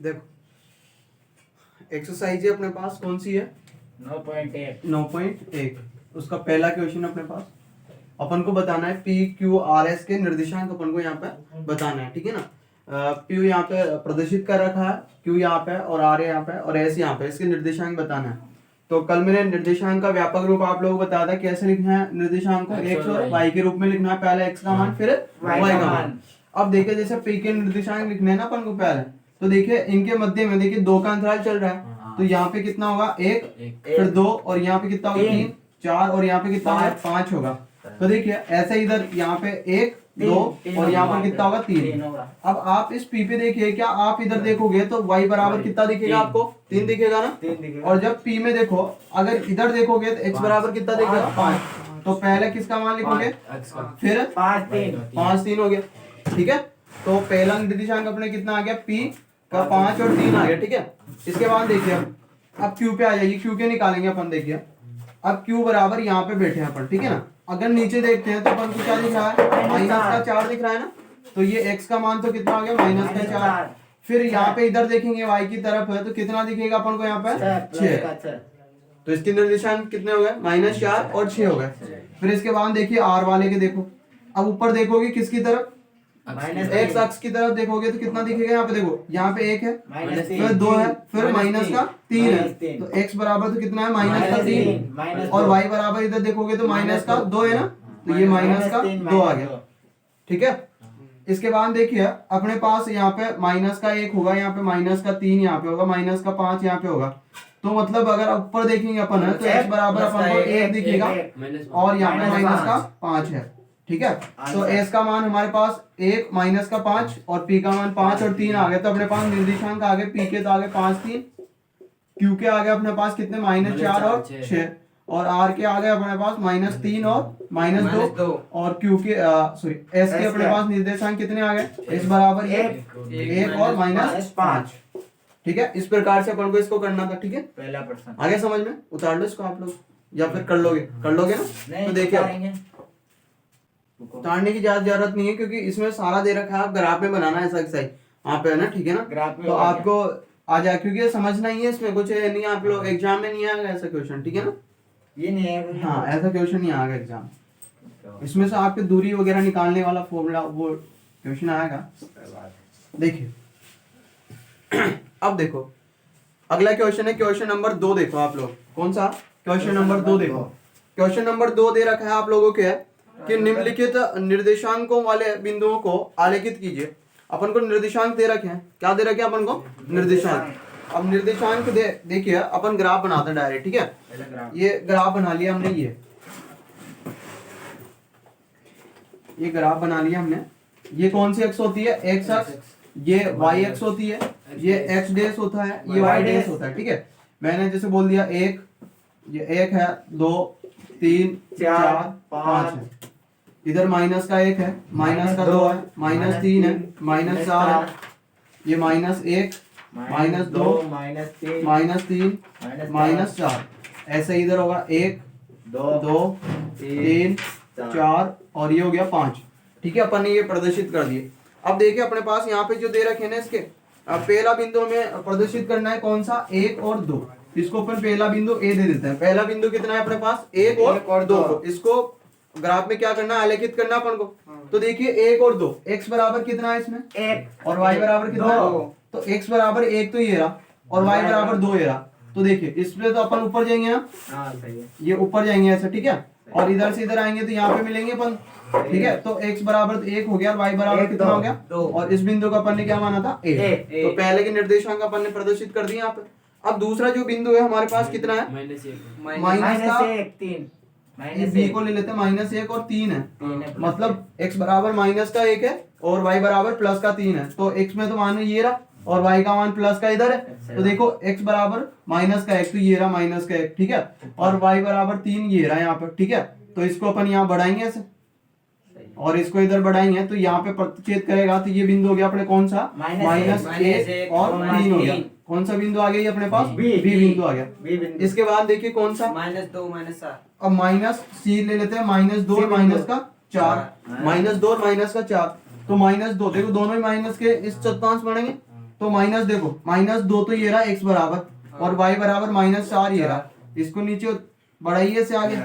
देखो एक्सरसाइज है अपने पास कौन सी है 9.1 उसका पहला क्वेश्चन अपने पास अपन को बताना है पी क्यू आर एस के निर्देशांक अपन को यहाँ पे बताना है, ठीक है ना। पी यहाँ पे प्रदर्शित कर रखा है, क्यू यहाँ पे और आर यहाँ पे और एस यहाँ पे, इसके निर्देशांक बताना है। तो कल मैंने निर्देशांक का व्यापक रूप आप लोगों को बताया था कैसे लिखना है निर्देशांक को, एक्स और वाई के रूप में लिखना है, पहले एक्स का मान फिर वाई का मान। अब देखिए जैसे पी के निर्देशांक लिखने हैं ना अपन को पहले, तो देखिए इनके मध्य में देखिए 2 का अंतराल चल रहा है, तो यहाँ पे कितना होगा 1 फिर 2 और यहाँ पे कितना होगा 3 4 और यहाँ पे कितना होगा 5 होगा। तो देखिए ऐसे इधर यहाँ पे 1 2 और यहाँ पर कितना होगा 3। अब आप इस पी पे देखिए, क्या आप इधर देखोगे तो y बराबर कितना दिखेगा आपको 3 दिखेगा ना। और जब p में देखो अगर इधर देखोगे तो x बराबर कितना दिखेगा 5। तो पहले किसका मान लिखोगे फिर 5 3 हो गया, ठीक है। तो पहला निर्देशांक अपने कितना आ गया p का 5 और 3 आ गया, ठीक है। इसके बाद देखिए अब q पे आ जाइए, q के निकालेंगे अपन। देखिए अब q बराबर यहाँ पे बैठे हैं अपन, ठीक है ना। अगर नीचे देखते हैं तो अपन को क्या दिख रहा है -4 दिख रहा है ना, तो ये x का मान तो कितना आ गया -4। फिर यहाँ पे इधर देखेंगे y की तरफ है तो कितना दिखेगा अपन को यहाँ पे 6। तो इसके निर्देशांक कितने हो गए -4 और 6 हो गए। फिर इसके बाद देखिए r वाले के देखो, अब ऊपर देखोगे किसकी तरफ x अक्ष की तरफ देखोगे तो कितना दिखेगा यहाँ पे, देखो यहाँ पे 1 है फिर 2 है फिर माइनस का 3 है, तो x बराबर तो कितना है -3 और y बराबर इधर देखोगे तो -2 है ना, तो ये -2 आ गया, ठीक है। इसके बाद देखिए अपने पास यहाँ पे -1 होगा, यहाँ पे -3 यहाँ पे होगा, -5 यहाँ पे होगा। तो मतलब अगर ऊपर देखेंगे अपन है तो x बराबर अपन को 1 दिखेगा और यहाँ पे -5 है, ठीक है। तो s का मान हमारे पास 1 -5 और p का मान 5 और 3 आ गए। तो अपने पास निर्देशांक आ गए p के तो आ गए 5 3, q के आ गए अपने पास कितने -4 और 6 और r के आ गए अपने पास -3 और -2 और q के सॉरी s के अपने पास निर्देशांक कितने आ गए s बराबर 1 और -5, ठीक है। इस प्रकार से अपन को इसको करना था, ठीक है। पहला प्रश्न आगे समझ में उतार लो इसको आप लोग या फिर कर लोगे ना। तो देखिए उतारने की ज्यादा जरूरत नहीं है क्योंकि इसमें सारा दे रखा है, आप ग्राफ में बनाना है ऐसा एक्सरसाइज वहाँ पे है ना, ठीक है ना। ग्राफ में तो आपको आ जाए क्योंकि समझना ही है, इसमें कुछ नहीं आप लोग एग्जाम में नहीं आएगा ऐसा क्वेश्चन, ठीक है ना। ये नहीं है हाँ ऐसा क्वेश्चन नहीं आएगा एग्जाम, इसमें से आपके दूरी वगैरह निकालने वाला फॉर्मूला वो क्वेश्चन आएगा। देखिए अब देखो अगला क्वेश्चन है क्वेश्चन नंबर 2। देखो आप लोग कौन सा क्वेश्चन नंबर 2 देखो। क्वेश्चन नंबर 2 दे रखा है आप लोगों के कि निम्नलिखित निर्देशांकों वाले बिंदुओं को आलेखित कीजिए। अपन को निर्देशांक दे रखे हैं, क्या दे रखे हैं अपन को निर्देशांक। अब निर्देशांक देखिए अपन ग्राफ बनाते हैं डायरेक्ट, ठीक है। ये ग्राफ बना लिया हमने, ये ग्राफ बना लिया हमने। ये कौन सी एक्स होती है एक्स अक्ष, ये वाई एक्स होती है, ये एक्स डेस होता है, ये वाई डेस होता है, ठीक है। मैंने जैसे बोल दिया ये 1 है 2 3 4 5 है, इधर -1 है -2 है -3 है -4 है, ये -1 -2 -3 -4, ऐसे इधर होगा 1 2 3 4 और ये हो गया 5, ठीक है। अपन ने ये प्रदर्शित कर दिए। अब देखिए अपने पास यहाँ पे जो दे रखे हैं ना, इसके पहला बिंदु में प्रदर्शित करना है कौन सा 1 और 2। इसको अपन पहला बिंदु ए दे देते हैं। पहला बिंदु कितना है अपने पास 1 और 2 को इसको ग्राफ में क्या करना है आलेखित करना अपन को। तो देखिए 1 और 2, x बराबर कितना है इसमें 1 और y बराबर कितना है, तो x बराबर 1 तो ये रहा और y बराबर 2 ये रहा। तो देखिए इसमें तो अपन ऊपर जाएंगे ना, ये ऊपर जाएंगे ऐसा, ठीक है। और इधर से इधर आएंगे तो यहाँ पे मिलेंगे अपन, ठीक है। तो x बराबर 1 हो गया और y बराबर कितना हो गया 2 और इस बिंदु का अपन ने क्या माना था a। तो पहले के निर्देशांक अपन ने प्रदर्शित कर दिए यहाँ पे। अब दूसरा जो बिंदु है हमारे पास कितना है -1 इस b को ले लेते हैं -1 और 3 है, मतलब x बराबर -1 है और y बराबर +3 है। तो x में तो मान ये रहा और y का मान प्लस का इधर है। तो देखो x बराबर -1 तो ये रहा -1, ठीक है। और y बराबर 3 ये रहा यहाँ पर, ठीक है। तो इसको अपन यहाँ बढ़ाएंगे ऐसे और इसको इधर बढ़ाएंगे तो यहाँ पे प्रतिच्छेद करेगा। तो ये बिंदु हो गया अपने कौन सा -1 और 3 हो गया। कौन सा बिंदु आ गया अपने पास बी बिंदु आ गया। इसके बाद देखिए कौन सा -2 -4। अब -c ले लेते हैं -2 और -4 -2 और -4। तो -2 देखो दोनों ही माइनस के इस चतुर्थांश बढ़ेंगे तो माइनस देखो -2 तो ये रहा x बराबर और y बराबर -4 ये रहा, इसको नीचे बढ़ाइए से आगे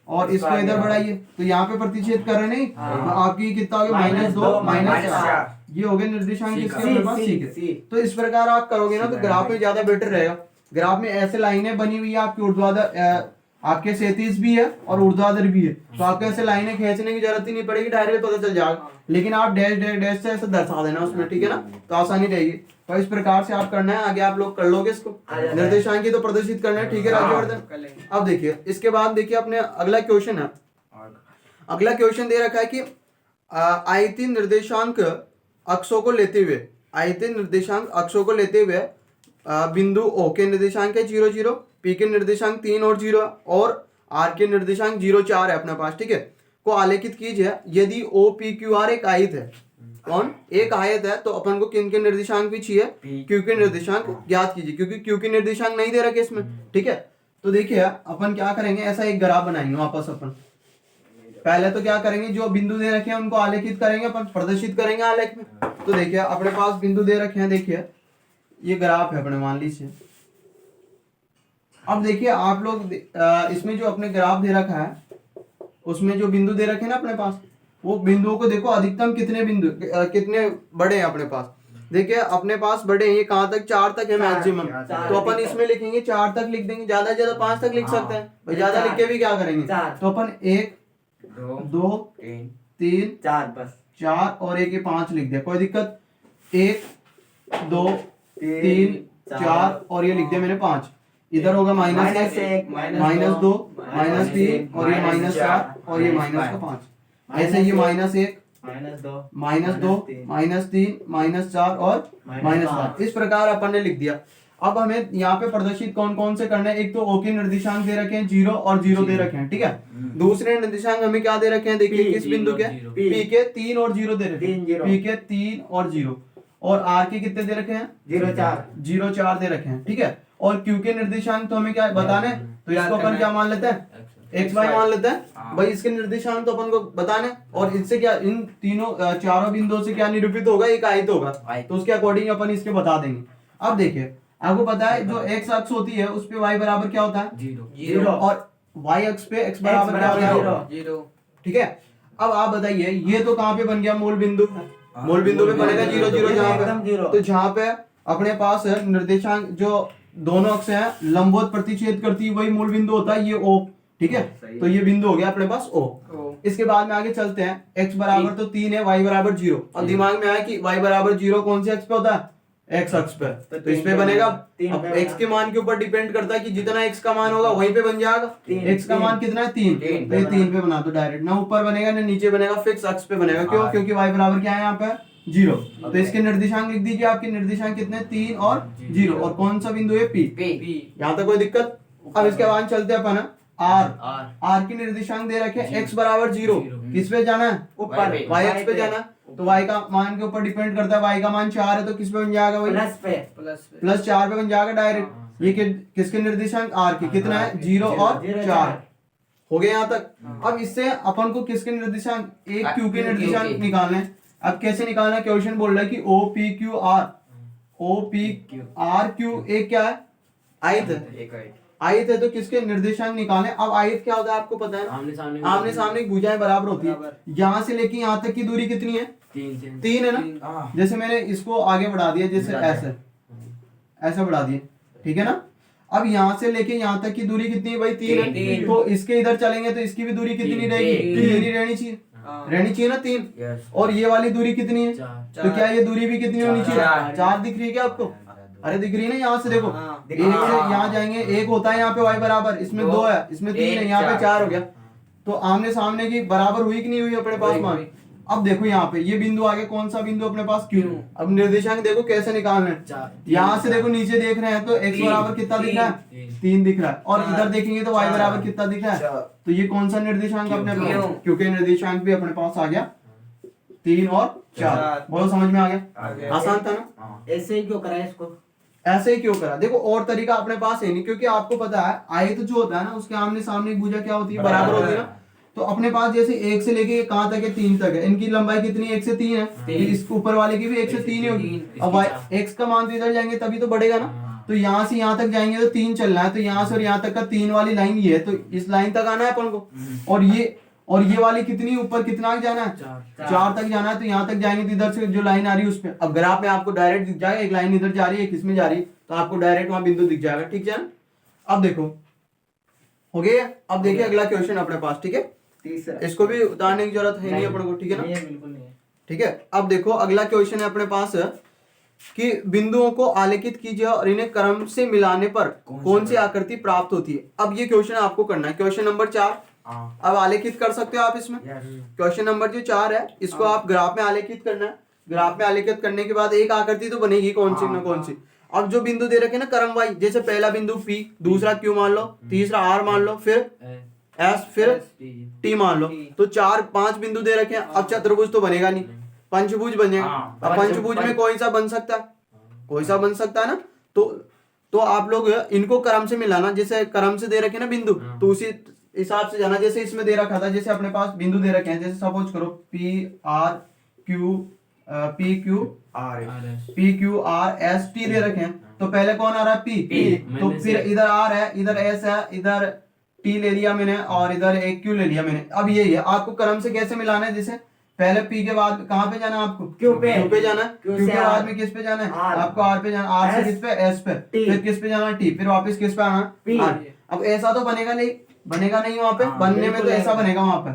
और इसको इधर बढ़ाइए, तो यहाँ पे प्रतिच्छेद कर रहे नहीं, तो आपकी कितना हो गया -2 -4, ये हो गए निर्देशांक किसके अपने पास c के। तो इस प्रकार आप करोगे ना तो ग्राफ में ज्यादा बेटर रहेगा। ग्राफ में ऐसे लाइनें बनी हुई है आपकी ऊर्ध्वाधर, आपके क्षैतिज भी है और ऊर्ध्वाधर भी है, तो आपको ऐसे लाइनें खींचने की जरूरत ही नहीं पड़ेगी, डायरेक्ट पता चल जाएगा। लेकिन आप डैश डैश डैश से ऐसे दर्शा देना उसमें, ठीक है ना, तो आसानी रहेगी। तो इस प्रकार से आप करना है, आगे आप लोग कर लोगे इसको, निर्देशांक तो प्रदर्शित करना है, ठीक है राज्यवर्धन। अब देखिए इसके बाद देखिए अपने अगला क्वेश्चन है, अगला क्वेश्चन दे रखा है कि आयतीय निर्देशांक अक्षों को लेते हुए, आयतीय निर्देशांक अक्षों को लेते हुए बिंदु O के निर्देशांक है 0 0, P के निर्देशांक 3 और 0 और R के निर्देशांक 0 4 है अपने पास, ठीक है, को आलेखित कीजिए। यदि O P Q R एक आयत है, कौन एक आयत है, तो अपन को किन के निर्देशांक भी चाहिए, Q के निर्देशांक ज्ञात कीजिए, क्योंकि Q के निर्देशांक नहीं दे रखे इसमें, ठीक है। तो देखिए अपन क्या करेंगे, ऐसा एक ग्राफ बनाएंगे वापस अपन। पहले तो क्या करेंगे, जो बिंदु दे रखे हैं उनको आलेखित करेंगे अपन, प्रदर्शित करेंगे आलेख में। तो देखिए अपने पास बिंदु दे रखे हैं, देखिए ये ग्राफ है अपने, मान लीजिए। अब देखिए आप लोग इसमें जो अपने ग्राफ दे रखा है उसमें जो बिंदु दे रखे हैं ना अपने पास, वो बिंदुओं को देखो अधिकतम कितने बिंदु कितने बड़े हैं अपने पास। देखिए अपने पास बड़े हैं, ये कहाँ तक 4 तक है मैक्सिमम, तो अपन इसमें लिखेंगे 4 तक लिख देंगे, ज्यादा से ज्यादा 5 तक लिख सकते हैं भाई, ज्यादा लिख के भी क्या करेंगे, तो अपन 1 2 3 4 और एक 5 लिख दिया, कोई दिक्कत। 1 2 3 4 और ये लिख दिया मैंने 5, इधर होगा -1 -2 -3 और ये -4 और ये -5, ऐसे ये -1 -2 -3 -4 और -5, इस प्रकार अपन ने लिख दिया। अब हमें यहाँ पे प्रदर्शित कौन कौन से करने हैं, एक तो O के निर्देशांक दे रखे हैं 0 और 0 दे रखे हैं, ठीक है। दूसरे निर्देशांक हमें क्या दे रखे हैं, देखिए किस बिंदु के, P के 3 और 0 दे रखे हैं, P के 3 और 0, और R के कितने दे रखे हैं 0 4 दे रखे हैं, ठीक है। और Q के निर्देशांक तो हमें क्या बताने, तो इसको अपन क्या मान लेते हैं, x y मान लेते हैं भाई, इसके निर्देशांक तो अपन को बताने, और इनसे क्या, इन तीनों चारों बिंदुओं से क्या निरूपित होगा, एक आयत होगा, तो उसके अकॉर्डिंग अपन इसके बता देंगे। अब देखिए आपको पता है जो x अक्ष होती है उस पे y बराबर क्या होता है 0 और y अक्ष पे x बराबर क्या होता है 0, ठीक है। अब आप बताइए ये तो कहाँ पे बन गया, मूल बिंदु, मूल बिंदु पे बनेगा 0 0 जहाँ पे, तो जहाँ पे अपने पास निर्देशांक जो दोनों अक्ष हैं लंबवत प्रतिच्छेद करती है वही मूल बिंदु होता है, ये O, ठीक है। तो ये बिंदु हो गया अपने पास O। इसके बाद में आगे चलते हैं, x बराबर तो 3 है, y बराबर 0, अब दिमाग में आया कि y बराबर 0 कौन से अक्ष पे होता है, x अक्ष पे, तो इस पे बनेगा। अब x के मान के ऊपर डिपेंड करता है कि जितना x का मान होगा वहीं पे बन जाएगा, x का मान कितना है 3, तो ये 3 पे बना दो डायरेक्ट, ना ऊपर बनेगा ना नीचे बनेगा, फिक्स अक्ष पे बनेगा, क्यों, क्योंकि y बराबर क्या है यहाँ पे 0, तो इसके निर्देशांक लिख दीजिए, आपके निर्देशांक कितने 3 और 0, और कौन सा बिंदु है P, यहाँ तक कोई दिक्कत। अब इसके बाद चलते हैं अपन R के निर्देशांक दे रखे x बराबर 0, किस पे जाना है ऊपर, y अक्ष पे जाना, तो y का मान के ऊपर डिपेंड करता है, y का मान 4 है तो किस पे बन जाएगा वही +4 पे बन जाएगा डायरेक्ट। ये किसके निर्देशांक R के, कितना है 0 और 4, हो गया यहाँ तक। अब इससे अपन को किसके निर्देशांक, एक Q के निर्देशांक निकालने हैं। अब कैसे निकालना है, क्वेश्चन बोल रहा है कि O P Q एक क्या है, आयत है, आयत है, तो किसके निर्देशांक निकालें। अब आयत क्या होता है आपको पता है ना, आमने सामने भुजाएं बराबर होती है, यहाँ से लेके यहाँ तक की दूरी कितनी है 3 है ना, जैसे मैंने इसको आगे बढ़ा दिया, जैसे ऐसा बढ़ा दिया, ठीक है ना। अब यहाँ से लेके यहाँ तक की दूरी कितनी है भाई 3 है, तो इसके इधर चलेंगे तो इसकी भी दूरी कितनी रहेगी, 3 ही रहनी चाहिए ना 3, और ये वाली दूरी कितनी है, तो क्या ये दूरी भी कितनी होनी चाहिए 4 दिख रही है क्या आपको, अरे दिख रही है ना, यहाँ से देखो, एक से यहाँ जाएंगे, एक होता है यहाँ पे y बराबर, इसमें 2 है, इसमें 3 है, यहाँ पे 4 हो गया, तो आमने सामने की बराबर हुई कि नहीं हुई अपने पास मान। अब देखो यहाँ पे ये बिंदु आगे, कौन सा बिंदु अपने पास Q। अब निर्देशांक देखो कैसे निकालना है, यहाँ से देखो नीचे देख रहे हैं तो x बराबर कितना दिख रहा है 3 दिख रहा है, और इधर देखेंगे तो y बराबर कितना दिख रहा है, तो ये कौन सा निर्देशांक अपने पास, क्योंकि निर्देशांक भी अपने पास आ गया 3 और 4। बोलो समझ में आ गया, आसान था ना। ऐसे ही क्यों करा इसको, ऐसे ही क्यों करा, देखो और तरीका अपने पास है नहीं, क्योंकि आपको पता है आयत जो होता है ना उसके आमने सामने भुजा क्या होती है, बराबर होती है ना। तो अपने पास जैसे 1 से लेके कहाँ तक है, 3 तक है, इनकी लंबाई कितनी 1 से 3 है, तो इस ऊपर वाले की भी 1 से 3 ही होगी। अब x का मान तो इधर जाएंगे तभी तो बढ़ेगा ना, तो यहाँ से यहाँ तक जाएंगे तो 3 चलना है, तो यहाँ से और यहाँ तक का 3 वाली लाइन ये है, तो इस लाइन तक आना है अपन को। और ये वाली कितनी ऊपर कितना जाना है, 4 तक जाना है, तो यहाँ तक जाएंगे तो इधर से जो लाइन आ रही है उस पे, अब ग्राफ में आपको डायरेक्ट दिख जाएगा एक लाइन इधर जा रही है एक इसमें जा रही है, तो आपको डायरेक्ट वहां बिंदु दिख जाएगा। ठीक है, अब देखो हो गया। अब देखिए अगला क्वेश्चन अपने पास, ठीक है, तीसरा इसको भी उतारने की जरूरत है नहीं अपन को, ठीक है ना, नहीं है, बिल्कुल नहीं है। ठीक है। अब देखो अगला क्वेश्चन है अपने पास कि बिंदुओं को आलेखित कीजिए और इन्हें क्रम से मिलाने पर कौन सी आकृति प्राप्त होती है। अब ये क्वेश्चन आपको करना है, क्वेश्चन नंबर 4। अब आलेखित कर सकते हो आप इसमें, क्वेश्चन नंबर जो 4 है इसको आप ग्राफ में आलेखित करना है। ग्राफ में आलेखित करने के बाद एक आकृति तो बनेगी कौन सी ना कौन सी। अब जो बिंदु दे रखे ना क्रम वाइज, जैसे पहला बिंदु P, दूसरा Q मान लो, तीसरा R मान लो, फिर S, फिर T मान लो, तो 4-5 बिंदु दे रखे हैं। अब चतुर्भुज तो बनेगा नहीं, पंचभुज बनेगा। अब पंचभुज में कोई सा बन सकता है, कोई सा बन सकता है ना, तो आप लोग इनको क्रम से मिलाना, जैसे क्रम से दे रखे ना बिंदु, तो उसी हिसाब से जाना। जैसे इसमें दे रखा था, जैसे अपने पास बिंदु दे रखे हैं, जैसे सपोज करो P Q R S T दे रखे हैं, तो पहले कौन आ रहा है P, तो फिर इधर R है, इधर S है, इधर T ले लिया मैंने और इधर एक Q ले लिया मैंने। अब यही है, आपको क्रम से कैसे मिलाना है, जैसे पहले P के बाद कहाँ पे जाना है आपको, Q पे जाना है, Q के बाद में किस पे जाना है आपको, R पे जाना, R से किस पे, S पे, फिर किस पे जाना है T, फिर वापस किस पे आना है R। अब ऐसा तो बनेगा नहीं, बनेगा नहीं वहां पे, बनने में तो ऐसा बनेगा वहां पे,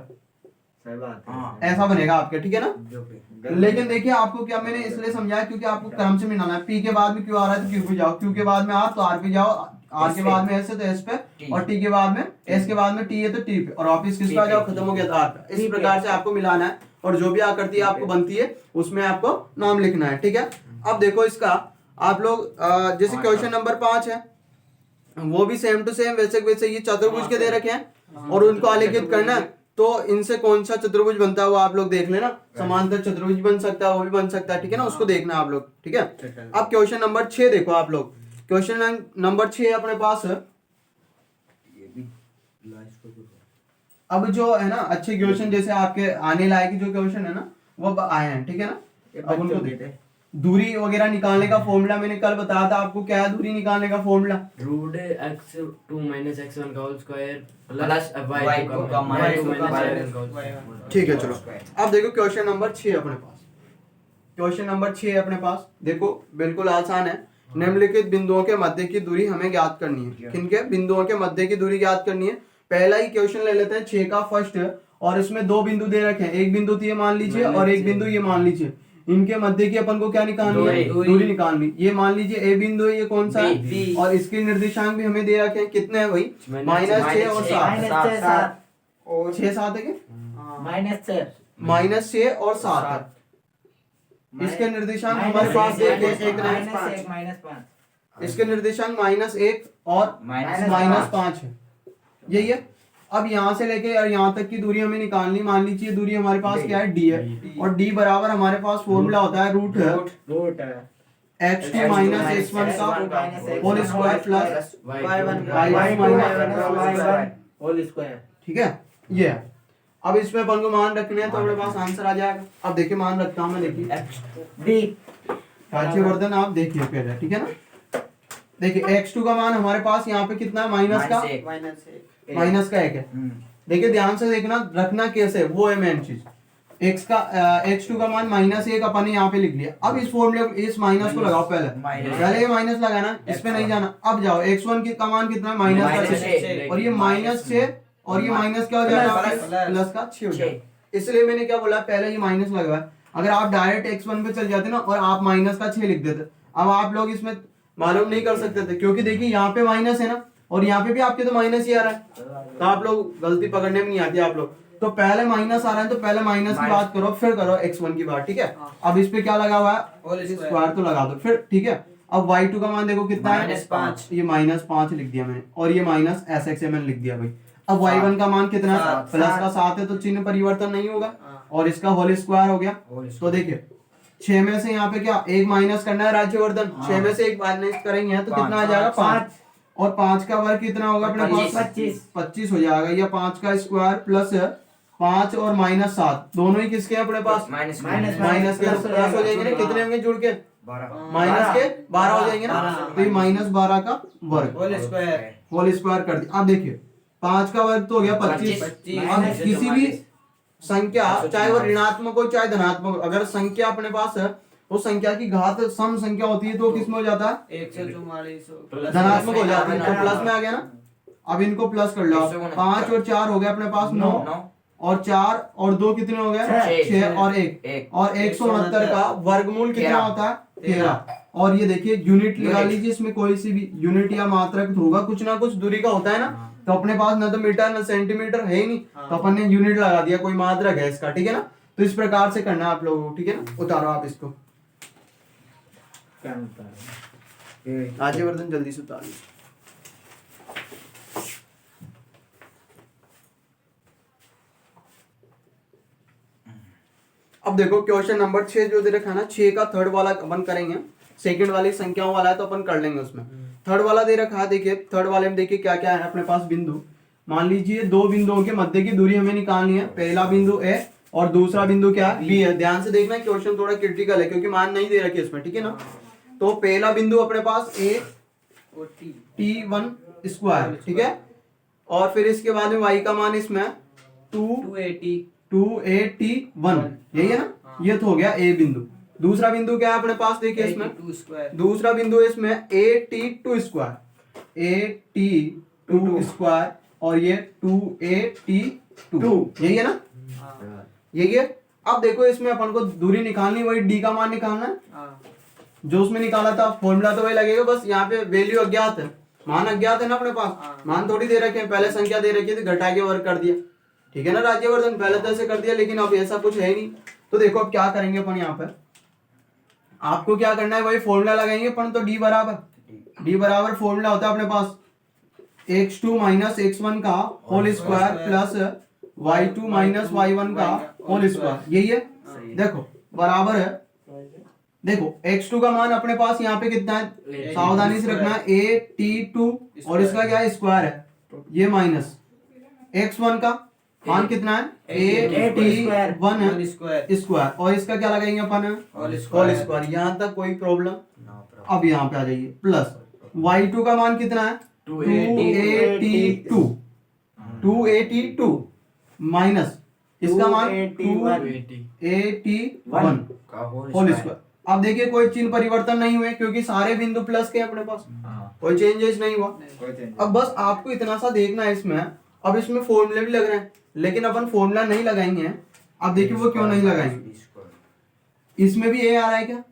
सही बात है, ऐसा बनेगा आपके, ठीक है ना। लेकिन देखिए आपको क्या मैंने इसलिए समझाया क्योंकि आपको क्रम से मिलाना है। P के बाद में Q आ रहा है तो Q पे जाओ, Q के बाद में R तो R पे जाओ, R के बाद में S है तो S पे, और T के बाद में S के बाद में T है तो T पे, और वापस किस पे आ जाओ, खत्म हो गया R पे। इस प्रकार से आपको मिलाना है, और जो भी आकृति आपको बनती है उसमें आपको नाम लिखना है, ठीक है। अब देखो इसका आप लोग जैसे क्वेश्चन नंबर 5 है, वो भी सेम टू सेम वैसे वैसे ये चतुर्भुज के दे रखे हैं और उनको आलेखित करना है, तो इनसे कौन सा चतुर्भुज बनता है वो आप लोग देख लेना। समांतर चतुर्भुज बन सकता है, वो भी बन सकता है, ठीक है ना, उसको देखना आप लोग, ठीक है। अब क्वेश्चन नंबर 6 देखो आप लोग, क्वेश्चन नंबर 6 अपने पास। अब जो है ना अच्छे क्वेश्चन जैसे आपके आने लायक जो क्वेश्चन है ना वो अब आए हैं, ठीक है ना। अब उनको देखते हैं। दूरी वगैरह निकालने का फॉर्मूला मैंने कल बताया था आपको, क्या है दूरी निकालने का फॉर्मूला, √x2 - x1 का होल स्क्वायर प्लस y2 का -x1। ठीक है। चलो अब देखो क्वेश्चन नंबर 6 अपने पास, क्वेश्चन नंबर 6 अपने पास देखो बिल्कुल आसान है। निम्नलिखित बिंदुओं के मध्य की दूरी हमें ज्ञात करनी है। किनके बिंदुओं के मध्य की दूरी ज्ञात करनी है। पहला ही क्वेश्चन ले लेते हैं 6 का फर्स्ट, और इसमें 2 बिंदु दे रखे हैं, एक बिंदु तो ये मान लीजिए और एक बिंदु ये मान लीजिए। इनके मध्य की अपन को क्या निकालनी है, दूरी निकालनी। ये मान लीजिए ए बिंदु है, ये कौन सा है, और इसके निर्देशांक भी हमें दे रखे हैं, कितने हैं भाई, -6 और 7 और 6 7 है क्या, -6 और 7 है। इसके निर्देशांक हमारे पास इसके निर्देशांक -1 और -5 है, यही है। अब यहाँ से लेके और यहाँ तक की दूरी हमें निकालनी। मान लीजिए दूरी हमारे पास क्या है, d है, और d बराबर हमारे पास फॉर्मूला होता है रूट x2 - x1 का whole square plus whole square, ठीक है। ये है। अब इसमें अपन को मान रखने हैं तो हमारे पास आंसर आ जाएगा। अब देखिए मान रखता हूँ मैं, देखिए राज्यवर्धन आप देखिए पहले, ठीक है ना। देखिए x2 का मान हमारे पास यहाँ पे कितना है, माइनस का 1 है। देखिए ध्यान से देखना, रखना कैसे वो है मेन चीज। x2 का मान -1 अपन ने यहाँ पे लिख लिया। अब इस फॉर्मूले इस माइनस को लगाओ, पहले ये माइनस लगाना, इस पे नहीं जाना। अब जाओ x1 का मान कितना है, -6, और ये -6 और ये माइनस क्या हो जाएगा, प्लस का 6 हो जाएगा। इसलिए मैंने क्या बोला, पहले ये माइनस लगाया। अगर आप डायरेक्ट x1 पे चल जाते ना और आप माइनस का 6 लिख देते, अब आप लोग इसमें मालूम नहीं कर सकते थे, क्योंकि देखिए यहाँ पे माइनस है ना, और यहाँ पे भी आपके तो माइनस ही आ रहा है, तो आप लोग गलती पकड़ने में नहीं आती आप लोग। तो पहले माइनस आ रहा है तो पहले माइनस की बात करो, फिर करो x1 की बात, ठीक है। अब इस पे क्या लगा हुआ है, स्क्वायर तो लगा दो फिर, ठीक है। अब y2 का मान देखो कितना है, -5, ये -5 लिख दिया मैंने, और ये माइनस SX मैंने लिख दिया भाई। अब y1 का मान कितना है, प्लस का 7 है, तो चिन्ह परिवर्तन नहीं होगा, और इसका होल स्क्वायर हो गया। तो देखिए 6 में से यहाँ पे क्या एक माइनस करना है राज्यवर्धन, 6 में से एक माइनस करेंगे तो कितना आ जाएगा, 5, और 5 का वर्ग कितना होगा अपने पास, 25 हो जाएगा, या 5 का स्क्वायर प्लस 5 और -7 दोनों ही किसके हैं अपने पास? माइनस माइनस के, तो प्लस हो जाएंगे ना, कितने होंगे जुड़ के? 12 माइनस के 12 हो जाएंगे ना, 12 तो ये -12 का वर्ग होल स्क्वायर होल स्क्वायर कर दिया। अब देखिए 5 का वर्ग तो हो गया 25। 25। अब किसी भी संख्या चाहे वो ऋणात्मक हो चाहे धनात्मक हो, अगर संख्या अपने पास है वो संख्या की घात सम संख्या होती है तो किस में हो जाता है? 144 धनात्मक हो जाती है, तो प्लस में आ गया ना। अब इनको प्लस कर लो, 5 और 4 हो गया अपने पास 9 और 4 और 2 कितने हो गए? 6 और 1 और 169 का वर्गमूल कितना होता है? 13। और ये देखिए यूनिट लगा लीजिए, इसमें कोई सी भी यूनिट या मात्रक होगा, कुछ ना कुछ दूरी का होता है ना, तो अपने पास ना तो मीटर ना सेंटीमीटर है ही नहीं, तो अपन ने यूनिट लगा दिया, कोई मात्रक है इसका, ठीक है ना। तो इस प्रकार से करना है आप लोगों को, ठीक है ना। उतारो आप इसको, आर्यवर्धन जल्दी से उतार लीजिए। अब देखो क्वेश्चन नंबर 6 जो दे रखा है ना, 6 का थर्ड वाला अपन करेंगे, सेकंड वाली संख्याओं वाला है तो अपन कर लेंगे उसमें। थर्ड वाला दे रखा है, देखिए थर्ड वाले में देखिए क्या क्या है अपने पास बिंदु। मान लीजिए दो बिंदुओं के मध्य की दूरी हमें निकालनी है, पहला बिंदु ए और दूसरा बिंदु क्या है? बी है। ध्यान से देखना, क्वेश्चन थोड़ा क्रिटिकल है क्योंकि मान नहीं दे रखी इसमें, ठीक है ना। तो पहला बिंदु अपने पास ए T1 स्क्वायर, ठीक है, और फिर इसके बाद में y का मान इसमें 280 यही है ना, ये तो हो गया ए बिंदु। दूसरा बिंदु क्या है अपने पास? देखिए इसमें दूसरा बिंदु है इसमें AT2 स्क्वायर और ये 2AT2 यही है ना, यही है। अब देखो इसमें अपन को दूरी निकालनी, वही डी का मान निकालना है जो उसमें निकाला था, फॉर्मूला तो वही लगेगा, बस यहाँ पे वैल्यू अज्ञात है, मान अज्ञात है ना अपने पास, मान थोड़ी दे रखे हैं, पहले संख्या दे रखी है तो घटा के वर्ग कर दिया, ठीक है ना राज्यवर्धन, पहले तो ऐसे कर दिया, लेकिन अब ऐसा कुछ है ही नहीं। तो देखो अब क्या करेंगे अपन, यहाँ पर आपको क्या करना है, वही फॉर्मूला लगाएंगे अपन, तो डी बराबर फॉर्मूला होता है अपने पास x2 माइनस x1 का whole square plus y2 minus y1 का होल स्क्वायर, यही है। देखो बराबर है, देखो x2 का मान अपने पास यहाँ पे कितना है, सावधानी से रखना है, AT2 और इसका क्या है? स्क्वायर है, ये माइनस x1 का मान कितना है? AT1 है स्क्वायर, और इसका क्या लगाएंगे अपन? Whole square. यहाँ तक कोई प्रॉब्लम? अब यहाँ पे आ जाइए, प्लस y2 का मान कितना है? 282 माइनस इसका मान 281 होल स्क्वायर। अब देखिए कोई चिन्ह परिवर्तन नहीं हुए क्योंकि सारे बिंदु प्लस के अपने पास, कोई चेंजेस नहीं हुआ। अब बस आपको इतना सा देखना है इसमें, अब इसमें फॉर्मूले भी लग रहे हैं लेकिन अपन फॉर्मूला नहीं लगाएंगे। अब देखिए वो क्यों नहीं लगाएंगे, इसमें भी ए आ रहा है क्या?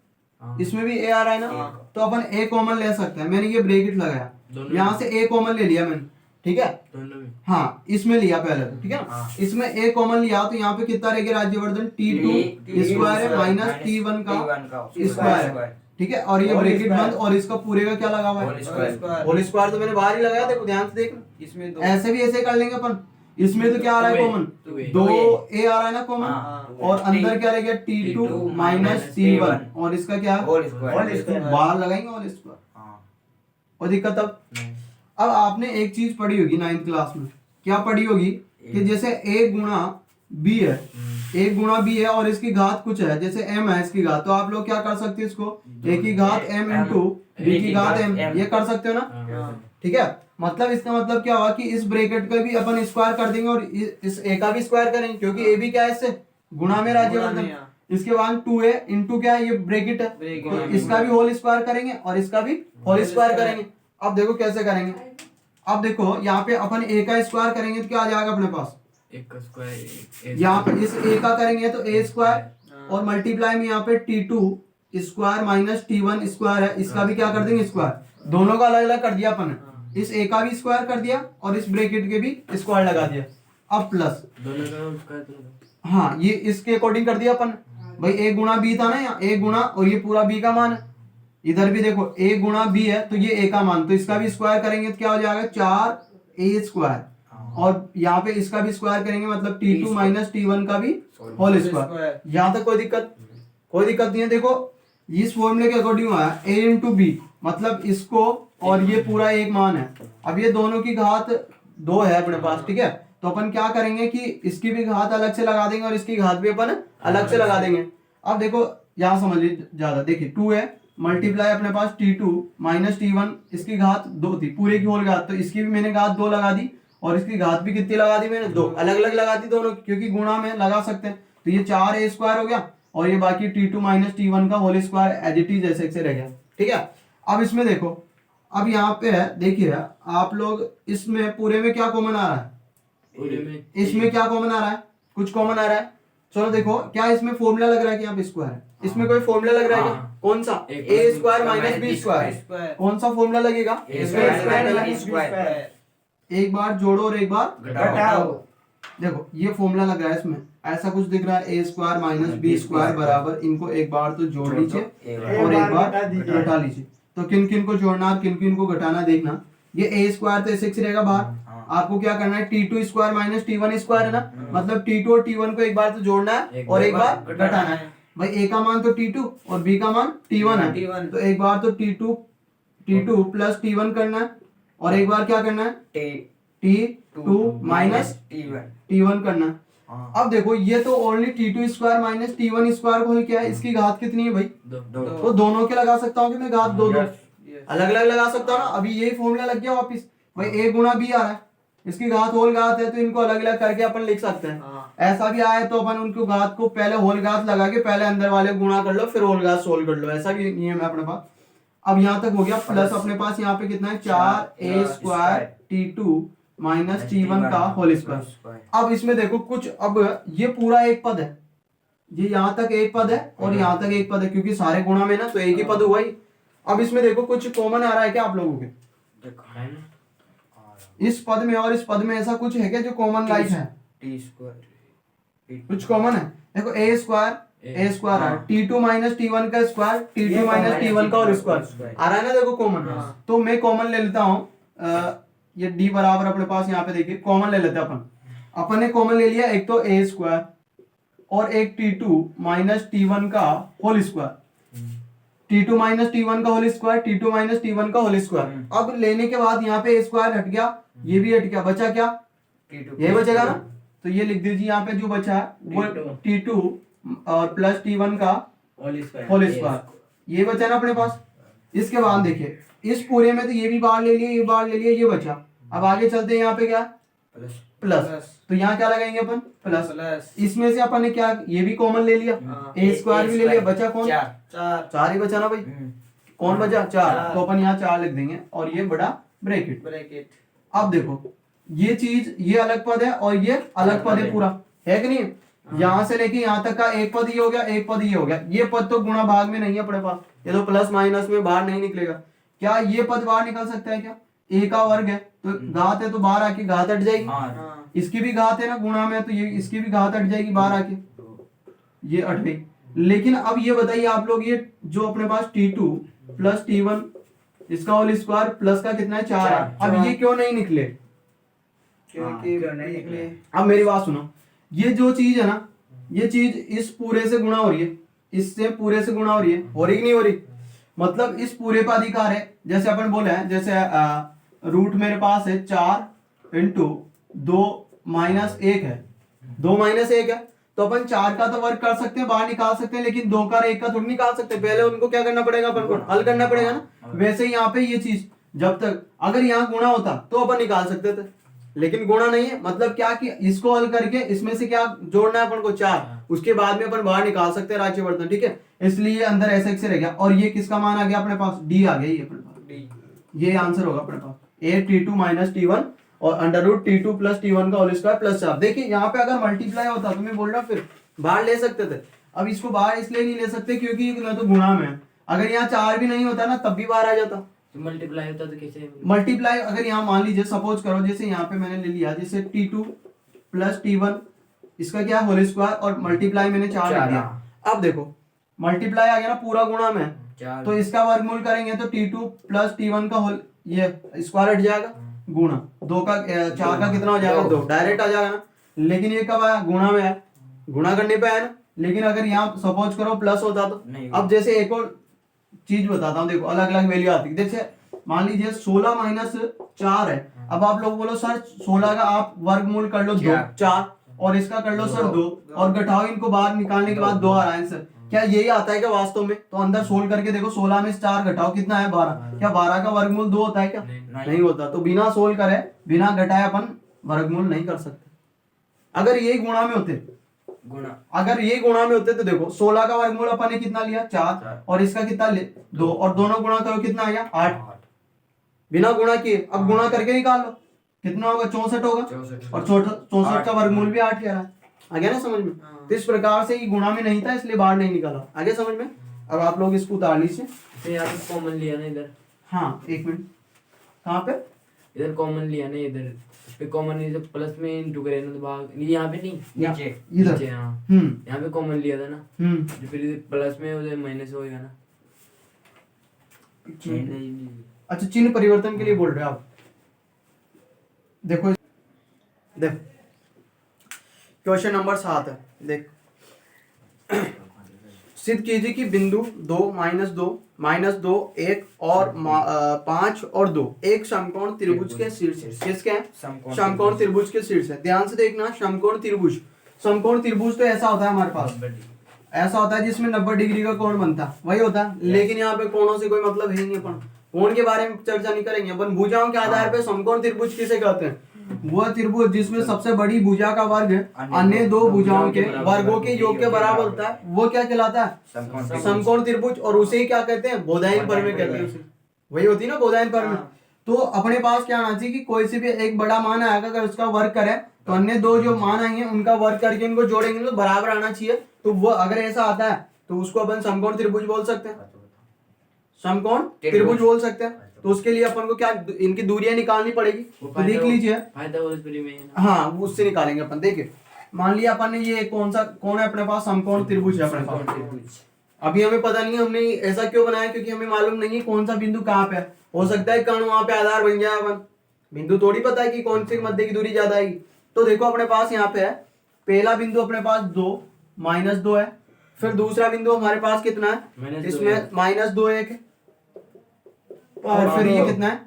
इसमें भी ए आ रहा है ना, तो अपन ए कॉमन ले सकते हैं। मैंने ये ब्रैकेट लगाया, यहाँ से ए कॉमन ले लिया मैंने, ठीक है, हाँ इसमें लिया पहले तो, ठीक है ना, इसमें ए कॉमन लिया तो यहाँ पे कितना रहेगा राज्यवर्धन? T2 स्क्वायर है माइनस T1 का स्क्वायर है, ठीक है, और ये ब्रैकेट बंद, और इसका पूरे का क्या लगा हुआ है? Whole square. तो मैंने बाहर ही लगाया, देखो ध्यान से देखना, इसमें ऐसे भी ऐसे कर लेंगे अपन। इसमें तो क्या आ रहा है कॉमन? 2a आ रहा है ना कॉमन, और अंदर क्या रहेगा? T2 माइनस T1 और इसका क्या है? Whole square. बाहर लगाएंगे होल स्क्वायर, और दिक्कत अब आपने एक चीज पढ़ी होगी 9th क्लास में, क्या पढ़ी होगी कि जैसे a गुणा b है, a गुणा b है और इसकी घात कुछ है, जैसे m है इसकी घात, तो आप लोग क्या कर सकते हैं इसको a की घात m इंटू b की घात m, ये कर सकते हो ना, ठीक है। मतलब इसका मतलब क्या हुआ कि इस ब्रैकेट का भी अपन स्क्वायर कर देंगे और इस a का भी स्क्वायर करेंगे, क्योंकि a भी क्या है इससे गुणा में राज्यवर्धन, इसके बाद 2a इंटू क्या है, ये ब्रैकेट है, तो इसका भी होल स्क्वायर करेंगे और इसका भी होल स्क्वायर करेंगे। अब देखो कैसे करेंगे, अब देखो यहाँ पे अपन a का स्क्वायर करेंगे तो क्या आ जाएगा अपने पास? एक का स्क्वायर, यहाँ पे इस a का करेंगे तो a स्क्वायर और मल्टीप्लाई में यहाँ पे T2 square minus T1 square है, इसका भी क्या कर देंगे? स्क्वायर। दोनों का अलग अलग कर दिया अपन, इस a का भी स्क्वायर कर दिया और इस ब्रैकेट के भी स्क्वायर लगा दिया। अब प्लस दोनों का स्क्वायर, हाँ ये इसके अकॉर्डिंग कर दिया अपन, भाई a गुणा b था ना, यहाँ a गुणा और ये पूरा b का मान है, इधर भी देखो a गुणा b है तो ये a का मान, तो इसका भी स्क्वायर करेंगे तो क्या हो जाएगा? 4a स्क्वायर, और यहाँ पे इसका भी स्क्वायर करेंगे मतलब T2 माइनस T1 का भी होल स्क्वायर। यहाँ तक कोई दिक्कत नहीं है। देखो इस फॉर्मूले के अकॉर्डिंग हुआ है a इंटू बी, मतलब इसको और ये पूरा एक मान है। अब ये दोनों की घात 2 है अपने पास, ठीक है, तो अपन क्या करेंगे कि इसकी भी घात अलग से लगा देंगे और इसकी घात भी अपन अलग से लगा देंगे। अब देखो यहाँ समझ लीजिए ज्यादा, देखिए 2 है मल्टीप्लाई अपने पास T2 माइनस T1, इसकी घात 2 थी पूरे की होल घात, तो इसकी भी मैंने घात 2 लगा दी और इसकी घात भी कितनी लगा दी मैंने 2, अलग अलग लगा दी दोनों क्योंकि गुणा में लगा सकते हैं। तो ये 4a² हो गया और ये बाकी T2 माइनस T1 का whole square as it is ऐसे रह गया। ठीक है, अब इसमें देखो, अब यहाँ पे है देखिए आप लोग, इसमें पूरे में क्या कॉमन आ रहा है, इसमें क्या कॉमन आ रहा है, कुछ कॉमन आ रहा है। चलो देखो क्या इसमें फॉर्मूला लग रहा है कि यहाँ पे स्क्वायर है, इसमें कोई फॉर्मूला लग रहा है क्या, कौन सा, a² माइनस b², कौन सा फॉर्मूला लगेगा, एक बार जोड़ो और एक बार घटाओ। देखो ये फॉर्मूला लग रहा है इसमें, ऐसा कुछ दिख रहा है a² माइनस b² बराबर, इनको एक बार तो जोड़ लीजिए और एक बार घटा लीजिए। तो किन किन को जोड़ना और किन किन को घटाना देखना, ये a² तो ऐसे रहेगा बाहर, आपको क्या करना है T2² माइनस T1² है ना, मतलब T2 और T1 को एक बार तो जोड़ना है और एक बार घटाना है। भाई a का मान तो T2 और b का मान T1 है, तो एक बार तो T2 प्लस T1 करना है और एक बार क्या करना है T2 माइनस T1 करना है। अब देखो ये तो ओनली T2² माइनस T1² को क्या है, इसकी घात कितनी है भाई, तो दोनों के लगा सकता हूँ कि मैं घात दो अलग अलग लगा सकता हूँ ना। अभी यही फॉर्मूला लग गया वापिस, भाई a गुणा b आ रहा है, इसकी घात होल घात है तो इनको अलग अलग करके अपन लिख सकते हैं। ऐसा भी आया तो अपन उनको घात को पहले होल घात लगा के पहले अंदर वाले गुणा कर लो फिर होल घात सोल्व कर लो, ऐसा भी नियम है अपने पास। अब यहाँ तक हो गया, प्लस अपने पास यहाँ पे कितना है 4a² T2 माइनस T1 का होल स्क्वायर। अब इसमें देखो कुछ, अब ये पूरा एक पद है, ये यहाँ तक एक पद है और यहाँ तक एक पद है क्योंकि सारे गुणा में ना तो एक ही पद हुआ ही। अब इसमें देखो कुछ कॉमन आ रहा है क्या आप लोगों के, इस पद में और इस पद में ऐसा कुछ है क्या जो कॉमन लाइक है, कुछ कॉमन है। देखो a² है, T2 माइनस T1 का स्क्वायर, T2 माइनस T1 का और स्क्वायर आ रहा है ना, देखो कॉमन। तो मैं कॉमन ले लेता हूँ, ये d बराबर अपने पास यहाँ पे देखिए कॉमन ले लेते हैं अपन ने कॉमन ले लिया, एक तो a² और एक T2 माइनस T1 का whole square, T2 minus T1 का whole square, T2 minus T1 का होल स्क्वायर। अब लेने के बाद यहाँ पे a² हट गया, ये भी हट गया, बचा क्या, ये बचेगा ना, तो ये लिख दीजिए यहाँ पे जो बचा है वो T2 और प्लस T1 का होल स्क्वायर, ये बचा ना अपने पास। इसके बाद देखिए इस पूरे में तो ये भी बाहर ले लिया, ये बाहर ले लिया, ये बचा। अब आगे चलते हैं, यहाँ पे क्या प्लस, तो यहाँ क्या लगाएंगे अपन प्लस। इसमें से अपन ने क्या, ये भी कॉमन ले लिया, a² भी ले लिया, बचा कौन, चार ही बचा ना भाई, कौन बचा 4, तो अपन यहाँ 4 लिख देंगे और ये बड़ा ब्रैकेट। अब देखो ये चीज, ये अलग पद है और ये अलग पद है, पूरा है कि नहीं, यहाँ से लेके यहाँ तक का एक पद ये हो गया, एक पद ये हो गया। ये पद तो गुणा भाग में नहीं है अपने पास, ये तो प्लस माइनस में बाहर नहीं निकलेगा। क्या ये पद बाहर निकल सकता है क्या, a का वर्ग है तो घात है तो बाहर आके घात हट जाएगी, इसकी भी घात है ना गुणा में, तो ये इसकी भी घात हट जाएगी बाहर आके, ये हट गई। लेकिन अब ये बताइए आप लोग, ये जो अपने पास T2 प्लस T1 इसका होल स्क्वायर प्लस का कितना है 4 है, अब ये क्यों नहीं निकले, अब मेरी बात सुनो, ये जो चीज है ना, ये चीज इस पूरे से गुणा हो रही है, इससे पूरे से गुणा हो रही है कि नहीं हो रही, मतलब इस पूरे का अधिकार है। जैसे अपन बोले हैं, जैसे रूट मेरे पास है 4 इंटू 2 माइनस 1 है, 2 माइनस 1 है, तो अपन 4 का तो वर्क कर सकते हैं, बाहर निकाल सकते हैं, लेकिन 2 का और 1 का थोड़ी निकाल सकते, पहले उनको क्या करना पड़ेगा, अपन को हल करना पड़ेगा ना। वैसे यहाँ पे ये चीज जब तक अगर यहाँ गुणा होता तो अपन निकाल सकते थे, लेकिन गुणा नहीं है, मतलब क्या कि इसको हल करके इसमें से क्या जोड़ना है अपन को 4, उसके बाद में अपन बाहर निकाल सकते हैं राज्यवर्धन, ठीक है, इसलिए अंदर ऐसे ऐसे रह गया। और ये किसका मान आ गया अपने पास, d आ गया, ये अपने पास ये आंसर होगा अपने पास, a T2 माइनस T1 और under root T2 plus T1 का होल स्क्वायर प्लस 4। देखिए यहाँ पे अगर मल्टीप्लाई होता तो मैं बोल रहा फिर बाहर ले सकते थे, अब इसको बाहर इसलिए नहीं ले सकते क्योंकि ना तो गुणा में है, अगर यहाँ 4 भी नहीं होता ना तब भी बाहर आ जाता, मल्टीप्लाई होता तो कैसे, मल्टीप्लाई अगर यहाँ मान लीजिए सपोज करो, जैसे यहाँ पे मैंने ले लिया जैसे T2 प्लस T1 इसका क्या होल स्क्वायर और मल्टीप्लाई मैंने 4 ले लिया। अब देखो मल्टीप्लाई आ गया ना, पूरा गुणा में, तो इसका वर्गमूल करेंगे तो T2 प्लस T1 का होल ये स्क्वायर हट जाएगा, गुणा 2 का 4 का कितना हो जाएगा 2, डायरेक्ट आ जाएगा ना। लेकिन ये कब आया, गुणा में है, गुणा करने पे आया ना। लेकिन अगर यहाँ सपोज करो प्लस होता तो, अब जैसे एक और चीज बताता हूँ, देखो अलग अलग वैल्यू आती है। जैसे मान लीजिए 16 माइनस 4 है, अब आप लोग बोलो सर 16 का आप वर्गमूल कर लो 2 4 और इसका कर लो सर 2 और घटाओ इनको बाहर निकालने के बाद 2 आ रहा है आंसर। क्या यही आता है क्या वास्तव में? तो अंदर सोल्व करके देखो 16 में से 4 घटाओ कितना है 12। क्या 12 का वर्गमूल 2 होता है क्या? नहीं होता। तो बिना सोल्व करे बिना घटाए अपन वर्गमूल नहीं कर सकते। अगर यही गुणा में होते तो देखो 16 का वर्गमूल अपन ने कितना लिया 4 और इसका कितना 2 और दोनों गुणा करो कितना आया 8 बिना गुणा किए। अब गुणा करके निकाल लो कितना होगा 64 होगा और 64 का वर्गमूल भी 8 कह रहा है। आ गया ना समझ में? तो इस प्रकार से ये गुणा में नहीं था इसलिए बाहर नहीं निकाला। आगे समझ में? अब आप लोग इसको उतार लीजिए। तो यहाँ पे कॉमन लिया ना इधर। हाँ एक मिनट कहाँ पे? इधर कॉमन लिया ना इधर पे कॉमन नहीं तो प्लस में इनटू करे ना तो भाग यहाँ पे नहीं नीचे नीचे हाँ यहाँ पे कॉमन लिया था ना तो फिर प्लस में उधर माइनस होएगा ना। अच्छा चिन्ह परिवर्तन के लिए बोल रहे हो आप? देखो क्वेश्चन नंबर 7 है। देख सिद्ध कीजिए कि बिंदु 2 -2 -2 1 और 5 और 2 एक समकोण त्रिभुज के शीर्ष है। किसके हैं? समकोण त्रिभुज के शीर्ष है। ध्यान से देखना समकोण त्रिभुज तो ऐसा होता है हमारे पास, ऐसा होता है जिसमें 90 डिग्री का कोण बनता है वही होता है। लेकिन यहाँ पे कोणों से कोई मतलब है नहीं। अपन कोण के बारे में चर्चा नहीं करेंगे। अपन भुजाओं के आधार पे समकोण त्रिभुज किसे कहते हैं? वह त्रिभुज जिसमें सबसे बड़ी भुजा का वर्ग अन्य दो भुजाओं के वर्गों के योग के बराबर होता है वो क्या कहलाता है? समकोण त्रिभुज। और उसे ही क्या कहते हैं? बोधायन प्रमेय कहते हैं। वही होती है ना बोधायन प्रमेय। तो अपने पास क्या आना चाहिए कि कोई से भी एक बड़ा मान आएगा अगर उसका वर्ग करें तो अन्य दो जो मान आएंगे उनका वर्ग करके उनको जोड़ेंगे तो बराबर आना चाहिए। तो वो अगर ऐसा आता है तो उसको अपन समकोण त्रिभुज बोल सकते हैं, समकोण त्रिभुज बोल सकते हैं। तो उसके लिए अपन को क्या इनकी दूरियां निकालनी पड़ेगी। तो देख लीजिए हाँ उससे निकालेंगे अपन। देखिए मान लिया अपन ने ये कौन है अपने पास? समकोण त्रिभुज है अपने पास। अभी हमें पता नहीं हमने ऐसा क्यों बनाया क्योंकि हमें मालूम नहीं है कौन सा बिंदु कहाँ पे है। हो सकता है कर्ण वहां पे आधार बन जाए। अपन बिंदु थोड़ी पता है कि कौन सी मध्य की दूरी ज्यादा आएगी। तो देखो अपने पास यहाँ पे है पहला बिंदु अपने पास 2 -2 है। फिर दूसरा बिंदु हमारे पास कितना है? इसमें -2 1 है और फिर ये कितना है?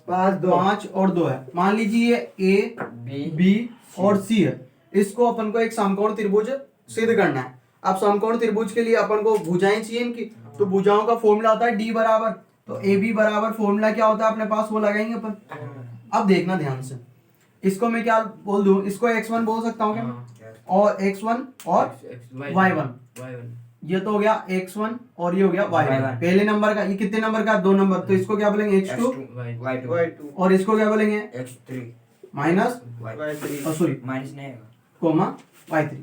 5 और 2 है। मान लीजिए ये A B और C है। इसको अपन को एक समकोण त्रिभुज सिद्ध करना है। अब समकोण त्रिभुज के लिए अपन को भुजाएं चाहिए इनकी। तो भुजाओं का फॉर्मूला होता है D बराबर। तो AB बराबर फॉर्मूला क्या होता है अपने पास वो लगाएंगे अपन। अब देखना ध्यान से इसको मैं क्या बोल दूं? इसको x1 बोल सकता हूँ क्या? और x1 और y1 ये तो हो गया x1 और ये हो गया y1। पहले नंबर का ये कितने नंबर का? 2 नंबर। तो इसको क्या बोलेंगे? x2 y2 और इसको क्या बोलेंगे? x3 minus y3 sorry minus नहीं कोमा y3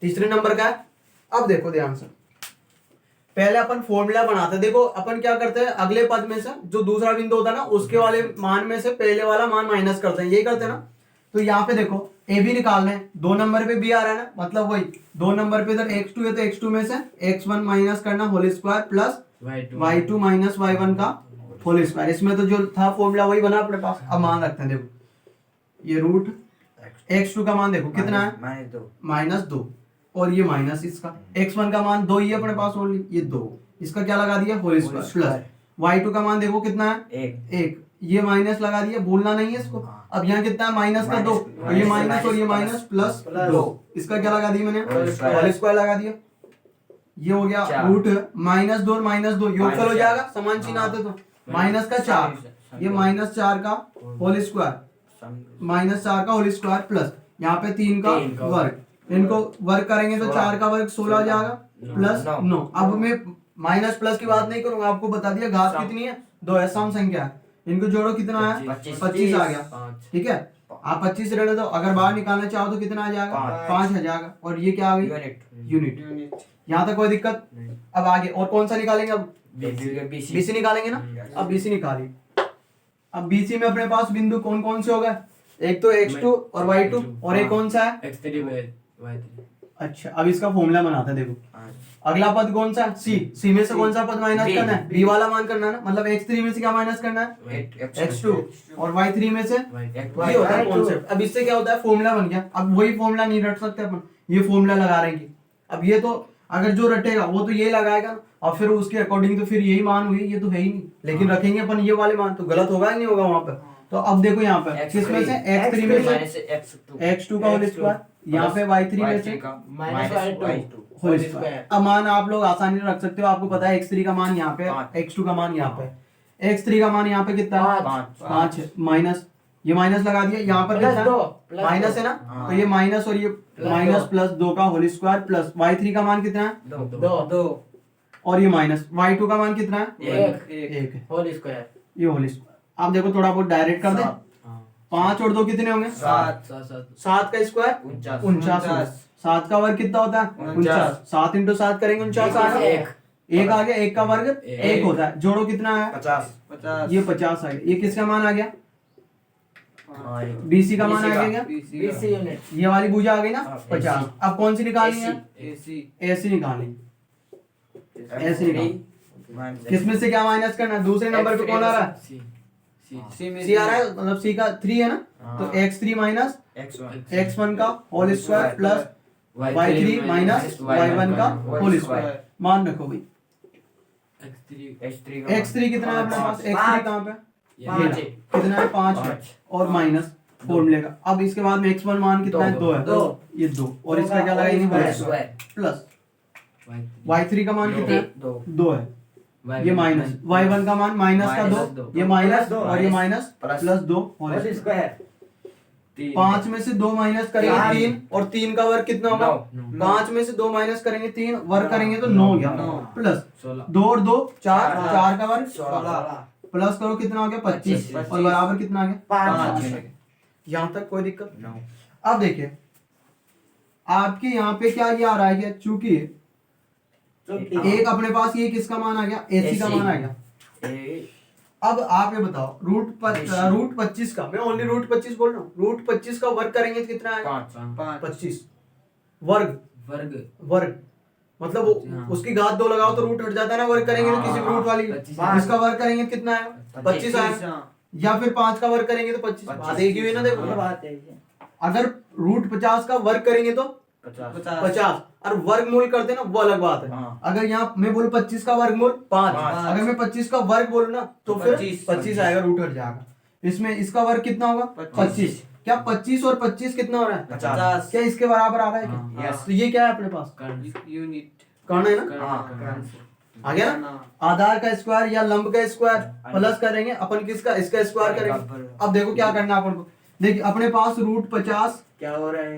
तीसरे नंबर का है। अब देखो ध्यान से पहले अपन फॉर्मूला बनाते हैं। देखो अपन क्या करते हैं अगले पद में से जो दूसरा बिंदु होता है ना उसके वाले मान में से पहले वाला मान माइनस करते हैं। यही करते हैं ना। तो यहाँ पे देखो ए बी निकालना है। 2 नंबर पे बी आ रहा है ना मतलब वही 2 नंबर पे इधर x2 है तो x2 में से x1 माइनस करना whole square plus y2 minus y1 का होल स्क्वायर। इसमें तो जो था फॉर्मूला वही बना अपने पास। अब मान रखते हैं देखो ये रूट x2 का मान देखो कितना है? -2 और ये माइनस इसका x1 का मान 2 ही है अपने पास ओनली ये 2। इसका क्या लगा दिया? होल स्क्वायर प्लस y2 का मान देखो कितना है? 1 ये माइनस लगा दिया भूलना नहीं है इसको। अब यहाँ कितना है? माइनस का 2 और ये माइनस और ये माइनस प्लस 2। इसका क्या लगा दिया मैंने? होल स्क्वायर लगा दिया। ये हो गया रूट -2 और -2 योगफल हो जाएगा समान चिन्ह आते तो -4 ये -4 का होल स्क्वायर -4 का होल स्क्वायर प्लस यहाँ पे 3 का वर्ग। इनको वर्ग करेंगे तो 4 का वर्ग 16 हो जाएगा प्लस 9। अब मैं माइनस प्लस की बात नहीं करूंगा आपको बता दिया घात कितनी है? 2 है सम संख्या है। इनको जोड़ो कितना है? 25 आ गया। ठीक है आप 25 रहने दो। अगर बाहर निकालना चाहो तो कितना आ जाएगा? 5 आ जाएगा। और ये क्या आ गई? यूनिट। यहाँ तक कोई दिक्कत? अब आगे और कौन सा निकालेंगे? अब BC निकालेंगे ना। अब BC निकालिए। अब BC में अपने पास बिंदु कौन कौन से हो गए? एक तो x2 और y2 और एक कौन सा है? x3 अच्छा अब इसका फॉर्मूला बनाते हैं। देखो अगला पद कौन सा? C में से कौन सा पद माइनस करना है? B वाला मान करना है ना। मतलब x3 में से क्या माइनस करना है? x2 और y3 में से ये होता है कॉन्सेप्ट। अब इससे क्या होता है? फॉर्मूला बन गया। अब वही फॉर्मूला नहीं रट सकते अपन ये फॉर्मूला लगा रहे हैं। अब ये तो अगर जो रटेगा वो तो ये लगाएगा और फिर उसके अकॉर्डिंग तो फिर यही मान हुई। ये तो है ही नहीं लेकिन रखेंगे अपन ये वाले मान तो गलत होगा ही नहीं होगा वहां पर। तो अब देखो यहाँ पे X3 किसमें से x3 में से माइनस x2 x2 का होल स्क्वायर, यहाँ पे y3 में से माइनस y2 होल स्क्वायर। अब मान आप लोग आसानी से रख सकते हो, आपको पता है x3 का मान यहाँ पे, x2 का मान यहाँ पे, x3 का मान यहाँ पे कितना है, 5 है, माइनस ये माइनस लगा दिया, यहाँ पर कितना है माइनस है ना, तो ये माइनस और ये माइनस प्लस 2 का होल स्क्वायर प्लस y3 का मान कितना है 2 और ये माइनस y2 का मान कितना है 1 1 होल स्क्वायर ये होल स्क्वायर। आप देखो थोड़ा बहुत डायरेक्ट कर दे, 5 और 2 कितने होंगे 7 का स्क्वायर 49, 7 का वर्ग कितना होता है 49, 7 इंटू 7 करेंगे 49 आ गया, एक आ गया, एक का वर्ग एक होता है, जोड़ो कितना है 50 ये 50 आ गया, ये किसका मान आ गया BC का मान आ गया क्या, BC यूनिट ये वाली भुजा आ गई ना हाँ, 50। अब कौन सी निकालनी है AC निकालनी, ऐसे निकाल, किसमें से क्या माइनस करना है, दूसरे नंबर पे कौन आ रहा है C आ रहा है, मतलब C का 3 है ना, तो x3 माइनस x1 का whole square plus y3 minus y1 का होल स्क्वायर। मान रखो भाई x3 कितना है अपने पास, x3 कहाँ पे कितना है 5 और माइनस फॉर्मूले का। अब इसके बाद में x1 मान कितना है 2 है, ये 2 और इसका क्या लगाएंगे होल स्क्वायर प्लस y3 का मान कितना है 2 है, ये माइनस y1 का मान माइनस का 2, ये माइनस और ये माइनस प्लस 2 होल स्क्वायर। 5 में से 2 माइनस करेंगे 3 और 3 का वर्ग कितना होगा 5 में से 2 माइनस करेंगे 3 वर्ग करेंगे तो 9 हो गया प्लस 2 और 2 4, 4 का वर्ग 16 प्लस करो कितना हो गया 25 और बराबर कितना आ गया 5। यहाँ तक कोई दिक्कत। अब देखिए आपके यहाँ पे क्या ये आ रहा है, चूंकि एक अपने पास ये किसका मान आ गया AC का मान आ गया। अब आप ये बताओ रूट 25 का, मैं ओनली रूट 25 बोल रहा हूँ, रूट 25 का वर्ग करेंगे तो कितना आएगा 25 वर्ग मतलब उसकी घात 2 लगाओ तो रूट हट जाता है ना, वर्ग करेंगे तो किसी रूट वाली इसका वर्ग करेंगे तो कितना आएगा 25 आएगा, या फिर 5 का वर्ग करेंगे तो 25 बात एक ही हुई ना। देखो अगर रूट 50 का वर्ग करेंगे तो 50 और वर्गमूल करते ना वो अलग बात है। अगर यहाँ मैं बोलूं 25 का वर्गमूल 5, अगर मैं 25 का वर्ग बोलूं ना तो फिर 25 आएगा, रूट हट जाएगा। इसमें इसका वर्ग कितना होगा 25, क्या 25 और 25 कितना हो रहा है 50, क्या इसके बराबर आ रहा है क्या? तो ये क्या है अपने पास यूनिट कर्ण है ना, आ गया ना। आधार का स्क्वायर या लंब का स्क्वायर प्लस करेंगे अपन किसका, इसका स्क्वायर करेंगे। अब देखो क्या करना है अपन को, देखिए अपने पास रूट 50 क्या हो रहा है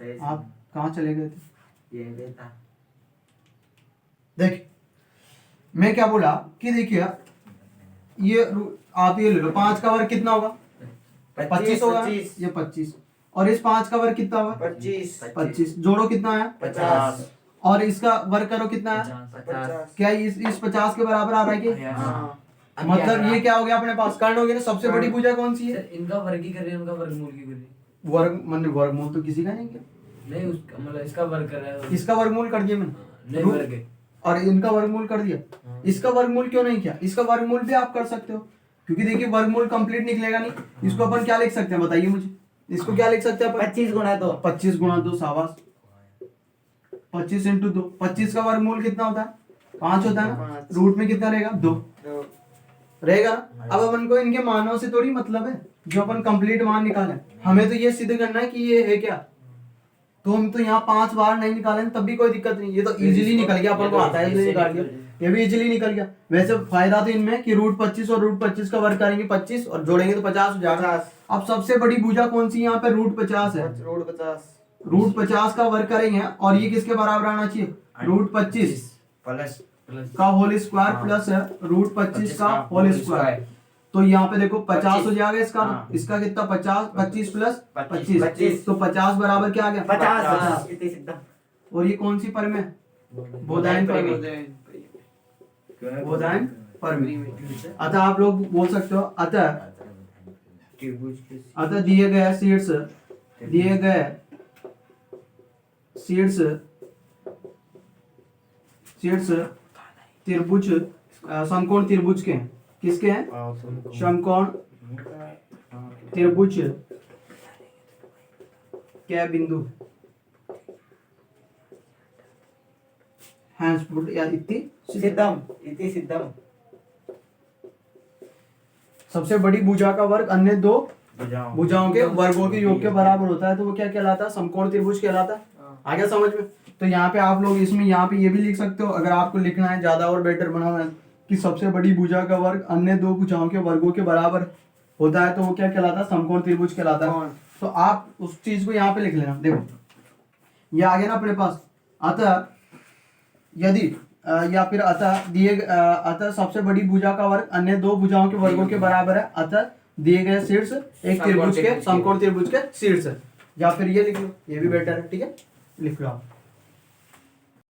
आप कहाँ चले गए थे, ये देता देखिए मैं क्या बोला कि देखिए ये आप ये ले लो 5 का वर्ग कितना होगा 25 होगा, ये 25 और इस 5 का वर्ग कितना होगा 25 जोड़ो कितना आया 50 और इसका वर्ग करो कितना है 50 क्या इस 50 के बराबर आ रहा है कि मतलब ये क्या हो गया अपने पास कर्ण हो गया ना। सबसे बड़ी भुजा कौन सी है, इनका वर्ग ही कर रहे हैं, उनका वर्गमूल की कर रहे हैं। वर्ग मतलब वर्गमूल तो किसी का नहीं किया, नहीं उसका मतलब इसका वर्ग कर रहा है, इसका वर्गमूल कर दिया मैंने नहीं वर्ग है। और इनका वर्गमूल कर दिया, इसका वर्गमूल क्यों नहीं किया, इसका वर्गमूल भी आप कर सकते हो क्योंकि देखिए वर्गमूल कंप्लीट निकलेगा नहीं। इसको अपन क्या लिख सकते हैं बताइए मुझे, इसको क्या लिख सकते हैं अपन 25 गुणा 2 25 गुणा 2 शाबाश 25 इंटू 2, 25 का वर्गमूल कितना होता है 5 होता है ना, रूट में कितना रहेगा 2 रहेगा। अब अपन को इनके मानों से थोड़ी मतलब है, जो अपन कंप्लीट मान निकाले हमें तो ये सिद्ध करना है कि ये है क्या, तो हम तो यहाँ 5 बार नहीं निकालें तब भी कोई दिक्कत नहीं, ये तो इजीली निकल गया, अपन को आता है इसलिए निकाल दिया, ये भी इजीली निकल गया। वैसे फायदा तो इनमें कि रूट 25 और रूट 25 का वर्ग करेंगे 25 और जोड़ेंगे तो 50 हो जाएगा। अब सबसे बड़ी भुजा कौन सी यहाँ पे रूट 50 है, रूट 50 का वर्ग करेंगे और ये किसके बराबर आना चाहिए रूट 25 प्लस का होल स्क्वायर प्लस रूट 25 का होल स्क्वायर। तो यहाँ पे देखो 50 हो जाएगा इसका, इसका कितना 50 25 प्लस 25 तो 50 बराबर क्या आ गया 50। और ये कौन सी परम है बोधायन परम। अतः आप लोग बोल सकते हो अतः दिए गए शीर्ष त्रिभुज समकोण त्रिभुज के हैं, किसके हैं समकोण त्रिभुज क्या बिंदु हैंस पुट या इति सिद्धम सबसे बड़ी भुजा का वर्ग अन्य दो भुजाओं के वर्गों के योग के बराबर होता है, तो वो क्या कहलाता है? समकोण त्रिभुज कहलाता है। आ गया समझ में? तो यहाँ पे आप लोग इसमें यहाँ पे ये भी लिख सकते हो, अगर आपको लिखना है ज्यादा और बेटर बनाना है कि सबसे बड़ी भुजा का वर्ग अन्य दो भुजाओं के वर्गों के बराबर होता है, तो वो क्या कहलाता है? समकोण त्रिभुज कहलाता है। तो आप उस चीज को यहाँ पे लिख लेना। देखो ये आ गया ना अपने पास। अतः यदि या फिर अतः सबसे बड़ी भुजा का वर्ग अन्य दो भुजाओं के वर्गों के बराबर है, अतः दिए गए शीर्ष एक त्रिभुज के समकोण त्रिभुज के शीर्ष है। या फिर ये लिख लो, ये भी बेटर है। ठीक है, लिख लो आप।